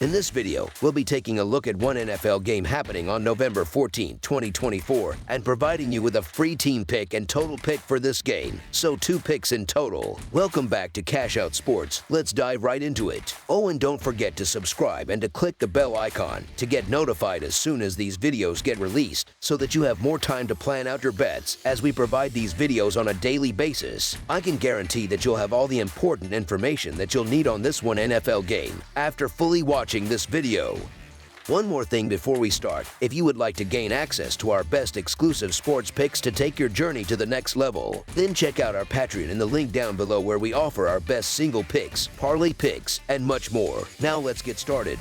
In this video, we'll be taking a look at one NFL game happening on November 14, 2024, and providing you with a free team pick and total pick for this game, so 2 picks in total. Welcome back to Cash Out Sports. Let's dive right into it. Oh, and don't forget to subscribe and to click the bell icon to get notified as soon as these videos get released, so that you have more time to plan out your bets as we provide these videos on a daily basis. I can guarantee that you'll have all the important information that you'll need on this one NFL game after fully watching this video. One more thing before we start: if you would like to gain access to our best exclusive sports picks to take your journey to the next level, then check out our Patreon in the link down below, where we offer our best single picks, parlay picks, and much more. Now let's get started.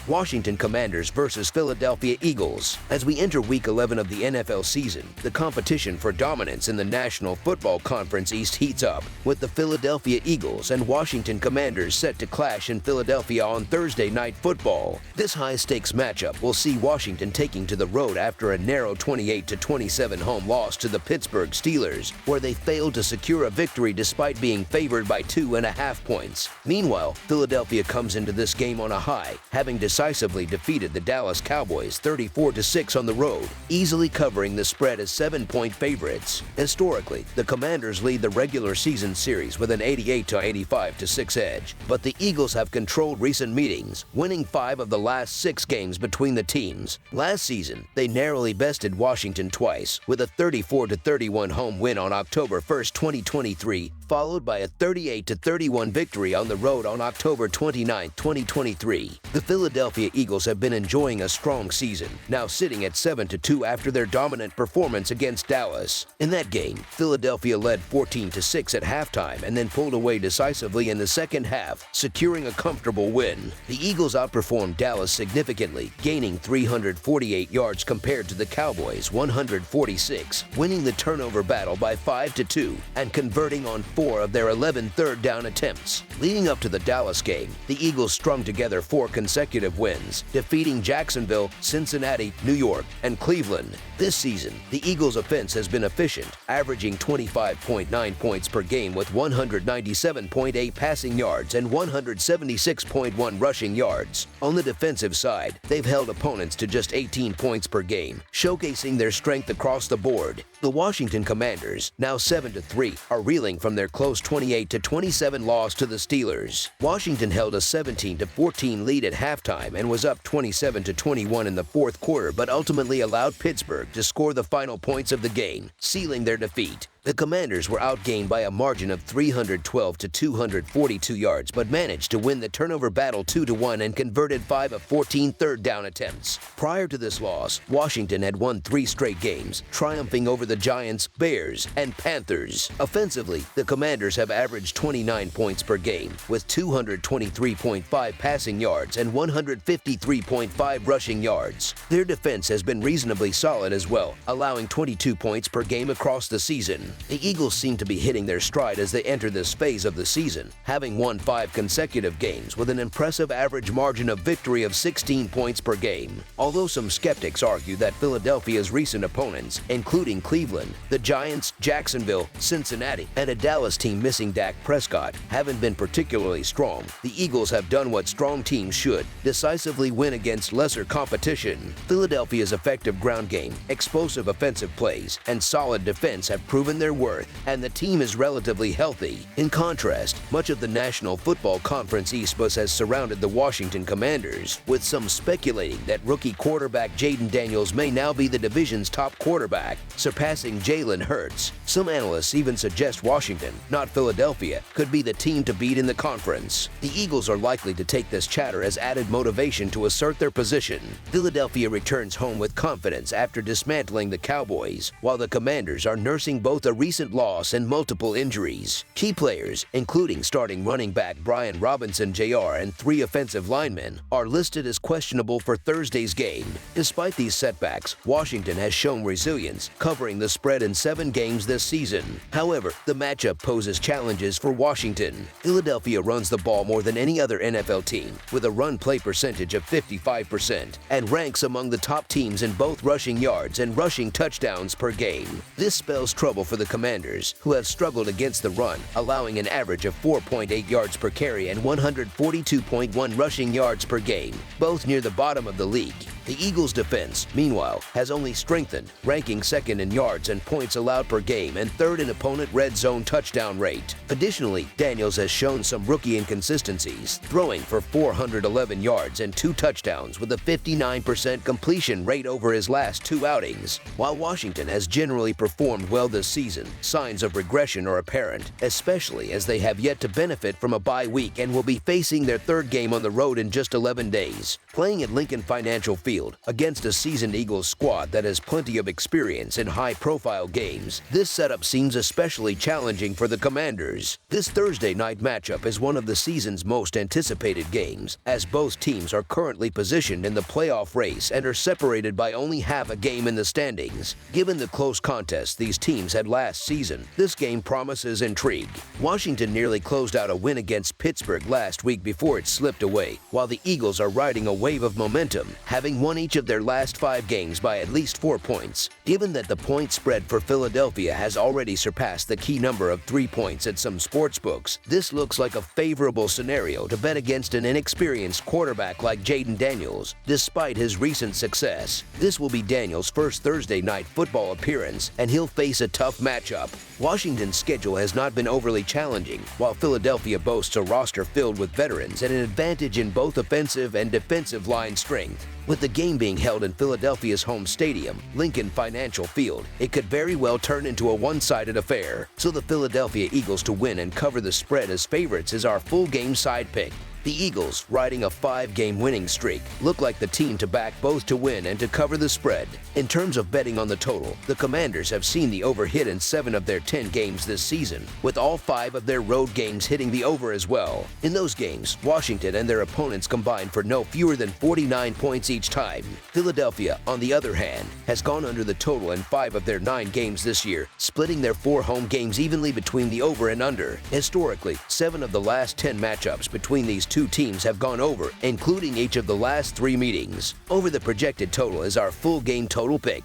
Washington Commanders versus Philadelphia Eagles. As we enter Week 11 of the NFL season, the competition for dominance in the National Football Conference East heats up, with the Philadelphia Eagles and Washington Commanders set to clash in Philadelphia on Thursday Night Football. This high-stakes matchup will see Washington taking to the road after a narrow 28-27 home loss to the Pittsburgh Steelers, where they failed to secure a victory despite being favored by 2.5 points. Meanwhile, Philadelphia comes into this game on a high, having decisively defeated the Dallas Cowboys 34-6 on the road, easily covering the spread as 7-point favorites. Historically, the Commanders lead the regular season series with an 88-85-6 edge, but the Eagles have controlled recent meetings, winning 5 of the last 6 games between the teams. Last season, they narrowly bested Washington twice, with a 34-31 home win on October 1, 2023, followed by a 38-31 victory on the road on October 29, 2023. The Philadelphia Eagles have been enjoying a strong season, now sitting at 7-2 after their dominant performance against Dallas. In that game, Philadelphia led 14-6 at halftime and then pulled away decisively in the second half, securing a comfortable win. The Eagles outperformed Dallas significantly, gaining 348 yards compared to the Cowboys' 146, winning the turnover battle by 5-2 and converting on 4 of their 11 third down attempts. Leading up to the Dallas game, the Eagles strung together 4 consecutive wins, defeating Jacksonville, Cincinnati, New York, and Cleveland. This season, the Eagles' offense has been efficient, averaging 25.9 points per game with 197.8 passing yards and 176.1 rushing yards. On the defensive side, they've held opponents to just 18 points per game, showcasing their strength across the board. The Washington Commanders, now 7-3, are reeling from their close 28-27 loss to the Steelers. Washington held a 17-14 lead at halftime and was up 27-21 in the fourth quarter, but ultimately allowed Pittsburgh to score the final points of the game, sealing their defeat. The Commanders were outgained by a margin of 312-242 yards, but managed to win the turnover battle 2-1 and converted 5 of 14 third down attempts. Prior to this loss, Washington had won 3 straight games, triumphing over the Giants, Bears, and Panthers. Offensively, the Commanders have averaged 29 points per game, with 223.5 passing yards and 153.5 rushing yards. Their defense has been reasonably solid as well, allowing 22 points per game across the season. The Eagles seem to be hitting their stride as they enter this phase of the season, having won 5 consecutive games with an impressive average margin of victory of 16 points per game. Although some skeptics argue that Philadelphia's recent opponents, including Cleveland, the Giants, Jacksonville, Cincinnati, and a Dallas team missing Dak Prescott, haven't been particularly strong, the Eagles have done what strong teams should: decisively win against lesser competition. Philadelphia's effective ground game, explosive offensive plays, and solid defense have proven their worth, and the team is relatively healthy. In contrast, much of the National Football Conference East buzz has surrounded the Washington Commanders, with some speculating that rookie quarterback Jaden Daniels may now be the division's top quarterback, surpassing Jalen Hurts. Some analysts even suggest Washington, not Philadelphia, could be the team to beat in the conference. The Eagles are likely to take this chatter as added motivation to assert their position. Philadelphia returns home with confidence after dismantling the Cowboys, while the Commanders are nursing both a recent loss and multiple injuries. Key players, including starting running back Brian Robinson Jr. and 3 offensive linemen, are listed as questionable for Thursday's game. Despite these setbacks, Washington has shown resilience, covering the spread in 7 games this season. However, the matchup poses challenges for Washington. Philadelphia runs the ball more than any other NFL team, with a run-play percentage of 55%, and ranks among the top teams in both rushing yards and rushing touchdowns per game. This spells trouble for for the Commanders, who have struggled against the run, allowing an average of 4.8 yards per carry and 142.1 rushing yards per game, both near the bottom of the league. The Eagles' defense, meanwhile, has only strengthened, ranking second in yards and points allowed per game and third in opponent red zone touchdown rate. Additionally, Daniels has shown some rookie inconsistencies, throwing for 411 yards and 2 touchdowns with a 59% completion rate over his last 2 outings. While Washington has generally performed well this season, signs of regression are apparent, especially as they have yet to benefit from a bye week and will be facing their 3rd game on the road in just 11 days. Playing at Lincoln Financial Field against a seasoned Eagles squad that has plenty of experience in high-profile games, this setup seems especially challenging for the Commanders. This Thursday night matchup is one of the season's most anticipated games, as both teams are currently positioned in the playoff race and are separated by only half a game in the standings. Given the close contest these teams had last season, this game promises intrigue. Washington nearly closed out a win against Pittsburgh last week before it slipped away, while the Eagles are riding a wave of momentum, having won each of their last 5 games by at least 4 points. Given that the point spread for Philadelphia has already surpassed the key number of 3 points at some sportsbooks, this looks like a favorable scenario to bet against an inexperienced quarterback like Jaden Daniels, despite his recent success. This will be Daniels' first Thursday night football appearance, and he'll face a tough matchup. Washington's schedule has not been overly challenging, while Philadelphia boasts a roster filled with veterans and an advantage in both offensive and defensive line strength. With the game being held in Philadelphia's home stadium, Lincoln Financial Field, it could very well turn into a one-sided affair. So the Philadelphia Eagles to win and cover the spread as favorites is our full game side pick. The Eagles, riding a 5-game winning streak, look like the team to back both to win and to cover the spread. In terms of betting on the total, the Commanders have seen the over hit in 7 of their 10 games this season, with all 5 of their road games hitting the over as well. In those games, Washington and their opponents combined for no fewer than 49 points each time. Philadelphia, on the other hand, has gone under the total in 5 of their 9 games this year, splitting their 4 home games evenly between the over and under. Historically, 7 of the last 10 matchups between these 2 teams have gone over, including each of the last 3 meetings. Over the projected total is our full game total pick.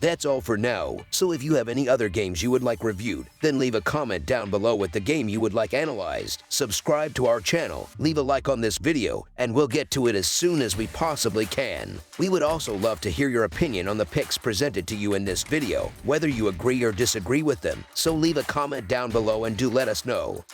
That's all for now, so if you have any other games you would like reviewed, then leave a comment down below with the game you would like analyzed. Subscribe to our channel, leave a like on this video, and we'll get to it as soon as we possibly can. We would also love to hear your opinion on the picks presented to you in this video, whether you agree or disagree with them, so leave a comment down below and do let us know.